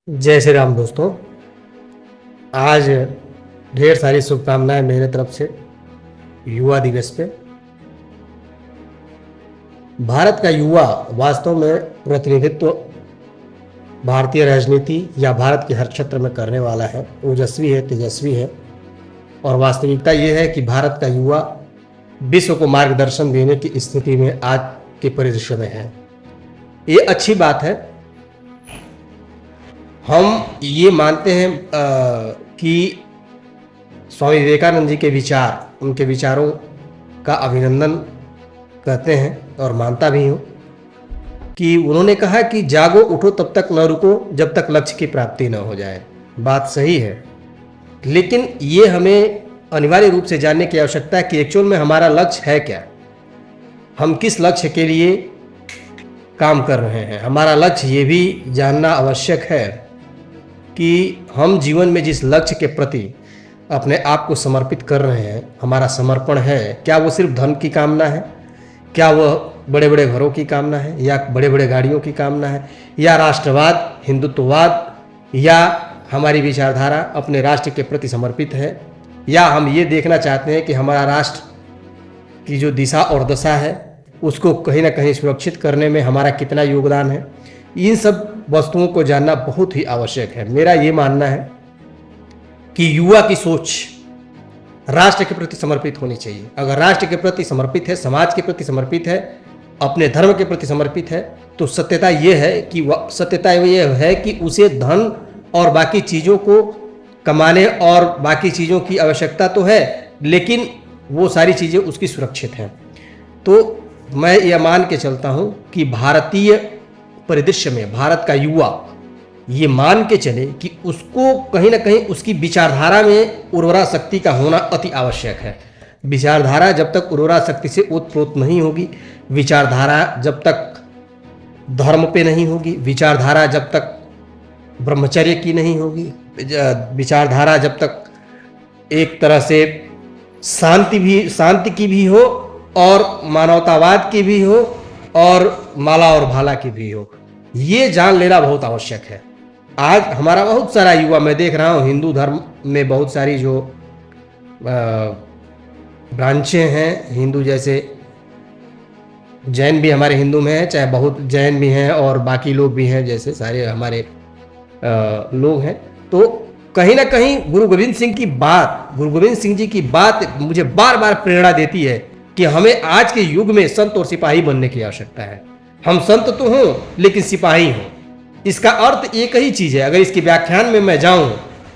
जय श्री राम दोस्तों। आज ढेर सारी शुभकामनाएं मेरे तरफ से युवा दिवस पे। भारत का युवा वास्तव में प्रतिनिधित्व भारतीय राजनीति या भारत के हर क्षेत्र में करने वाला है, ओजस्वी है, तेजस्वी है। और वास्तविकता ये है कि भारत का युवा विश्व को मार्गदर्शन देने की स्थिति में आज के परिदृश्य में है। ये अच्छी बात है। हम ये मानते हैं कि स्वामी विवेकानंद जी के विचार, उनके विचारों का अभिनंदन करते हैं और मानता भी हूँ कि उन्होंने कहा कि जागो उठो तब तक न रुको जब तक लक्ष्य की प्राप्ति न हो जाए। बात सही है, लेकिन ये हमें अनिवार्य रूप से जानने की आवश्यकता है कि एक्चुअल में हमारा लक्ष्य है क्या, हम किस लक्ष्य के लिए काम कर रहे हैं। हमारा लक्ष्य ये भी जानना आवश्यक है कि हम जीवन में जिस लक्ष्य के प्रति अपने आप को समर्पित कर रहे हैं, हमारा समर्पण है, क्या वो सिर्फ धन की कामना है, क्या वह बड़े बड़े घरों की कामना है, या बड़े बड़े गाड़ियों की कामना है, या राष्ट्रवाद, हिंदुत्ववाद, या हमारी विचारधारा अपने राष्ट्र के प्रति समर्पित है, या हम ये देखना चाहते हैं कि हमारा राष्ट्र की जो दिशा और दशा है उसको कहीं ना कहीं सुरक्षित करने में हमारा कितना योगदान है। इन सब वस्तुओं को जानना बहुत ही आवश्यक है। मेरा ये मानना है कि युवा की सोच राष्ट्र के प्रति समर्पित होनी चाहिए। अगर राष्ट्र के प्रति समर्पित है, समाज के प्रति समर्पित है, अपने धर्म के प्रति समर्पित है, तो सत्यता ये है कि उसे धन और बाकी चीज़ों को कमाने और बाकी चीज़ों की आवश्यकता तो है, लेकिन वो सारी चीज़ें उसकी सुरक्षित हैं। तो मैं यह मान के चलता हूँ कि भारतीय परिदृश्य में भारत का युवा ये मान के चले कि उसको कहीं ना कहीं उसकी विचारधारा में उर्वरा शक्ति का होना अति आवश्यक है। विचारधारा जब तक उर्वरा शक्ति से ओतप्रोत नहीं होगी, विचारधारा जब तक धर्म पे नहीं होगी, विचारधारा जब तक ब्रह्मचर्य की नहीं होगी, विचारधारा जब तक एक तरह से शांति की भी हो और मानवतावाद की भी हो और माला और भाला की भी हो, ये जान लेना बहुत आवश्यक है। आज हमारा बहुत सारा युवा, मैं देख रहा हूँ हिंदू धर्म में बहुत सारी जो ब्रांचें हैं, हिंदू जैसे जैन भी हमारे हिंदू में है, चाहे बहुत जैन भी हैं और बाकी लोग भी हैं, जैसे सारे हमारे लोग हैं। तो कहीं ना कहीं गुरु गोविंद सिंह जी की बात मुझे बार बार प्रेरणा देती है कि हमें आज के युग में संत और सिपाही बनने की आवश्यकता है। हम संत तो हों लेकिन सिपाही हों। इसका अर्थ एक ही चीज़ है। अगर इसके व्याख्यान में मैं जाऊं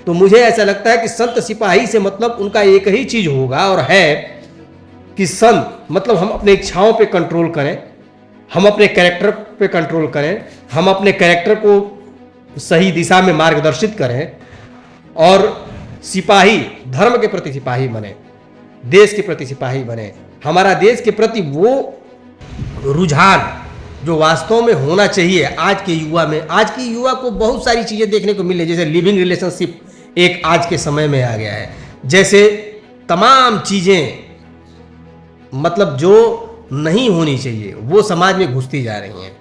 तो मुझे ऐसा लगता है कि संत सिपाही से मतलब उनका एक ही चीज़ होगा और है कि संत मतलब हम अपने इच्छाओं पे कंट्रोल करें, हम अपने कैरेक्टर पे कंट्रोल करें, हम अपने कैरेक्टर को सही दिशा में मार्गदर्शित करें, और सिपाही धर्म के प्रति सिपाही बने, देश के प्रति सिपाही बने। हमारा देश के प्रति वो रुझान जो वास्तव में होना चाहिए आज के युवा में। आज के युवा को बहुत सारी चीज़ें देखने को मिले, जैसे लिविंग रिलेशनशिप एक आज के समय में आ गया है, जैसे तमाम चीज़ें मतलब जो नहीं होनी चाहिए वो समाज में घुसती जा रही हैं।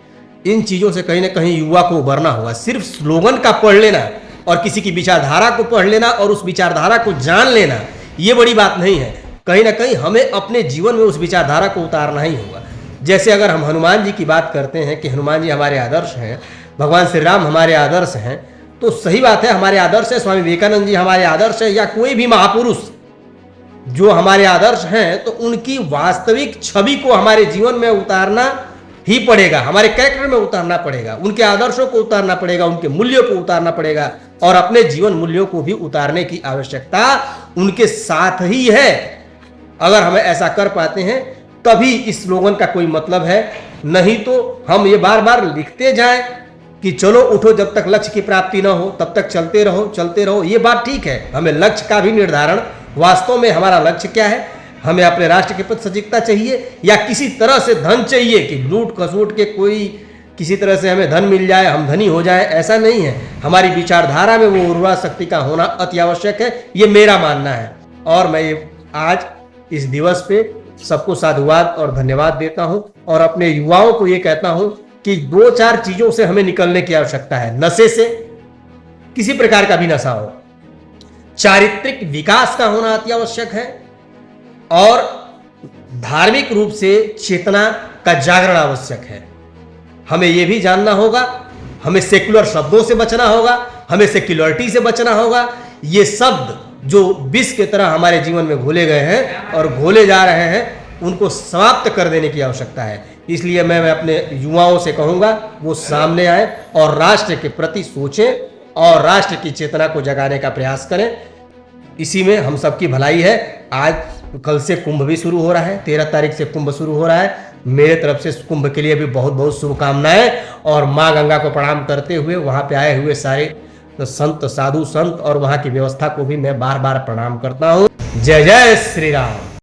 इन चीज़ों से कहीं ना कहीं युवा को उबरना होगा। सिर्फ स्लोगन का पढ़ लेना और किसी की विचारधारा को पढ़ लेना और उस विचारधारा को जान लेना ये बड़ी बात नहीं है। कहीं ना कहीं हमें अपने जीवन में उस विचारधारा को उतारना ही होगा। जैसे अगर हम हनुमान जी की बात करते हैं कि हनुमान जी हमारे आदर्श हैं, भगवान श्री राम हमारे आदर्श हैं, तो सही बात है, हमारे आदर्श है, स्वामी विवेकानंद जी हमारे आदर्श है, या कोई भी महापुरुष जो हमारे आदर्श हैं, तो उनकी वास्तविक छवि को हमारे जीवन में उतारना ही पड़ेगा, हमारे कैरेक्टर में उतारना पड़ेगा, उनके आदर्शों को उतारना पड़ेगा, उनके मूल्यों को उतारना पड़ेगा, और अपने जीवन मूल्यों को भी उतारने की आवश्यकता उनके साथ ही है। अगर हम ऐसा कर पाते हैं तभी इस स्लोगन का कोई मतलब है, नहीं तो हम ये बार बार लिखते जाएं कि चलो उठो जब तक लक्ष्य की प्राप्ति ना हो तब तक चलते रहो। ये बात ठीक है, हमें लक्ष्य का भी निर्धारण, वास्तव में हमारा लक्ष्य क्या है, हमें अपने राष्ट्र के प्रति सजगता चाहिए या किसी तरह से धन चाहिए कि लूट खसोट के कोई किसी तरह से हमें धन मिल जाए, हम धनी हो जाए, ऐसा नहीं है। हमारी विचारधारा में वो उर्वरा शक्ति का होना अति आवश्यक है, ये मेरा मानना है। और मैं ये आज इस दिवस पे सबको साधुवाद और धन्यवाद देता हूं और अपने युवाओं को ये कहता हूं कि 2-4 चीजों से हमें निकलने की आवश्यकता है। नशे से, किसी प्रकार का भी नशा हो। चारित्रिक विकास का होना अति आवश्यक है और धार्मिक रूप से चेतना का जागरण आवश्यक है। हमें यह भी जानना होगा, हमें सेक्युलर शब्दों से बचना होगा, हमें सेक्युलरिटी से बचना होगा। ये शब्द जो विष की तरह हमारे जीवन में घोले गए हैं और घोले जा रहे हैं, उनको समाप्त कर देने की आवश्यकता है। इसलिए मैं अपने युवाओं से कहूँगा वो सामने आए और राष्ट्र के प्रति सोचें और राष्ट्र की चेतना को जगाने का प्रयास करें। इसी में हम सबकी भलाई है। आज कल से कुंभ भी शुरू हो रहा है, 13 तारीख से कुंभ शुरू हो रहा है। मेरे तरफ से कुंभ के लिए भी बहुत बहुत शुभकामनाएं और माँ गंगा को प्रणाम करते हुए वहाँ पे आए हुए सारे संत, साधु संत और वहाँ की व्यवस्था को भी मैं बार बार प्रणाम करता हूँ। जय जय श्री राम।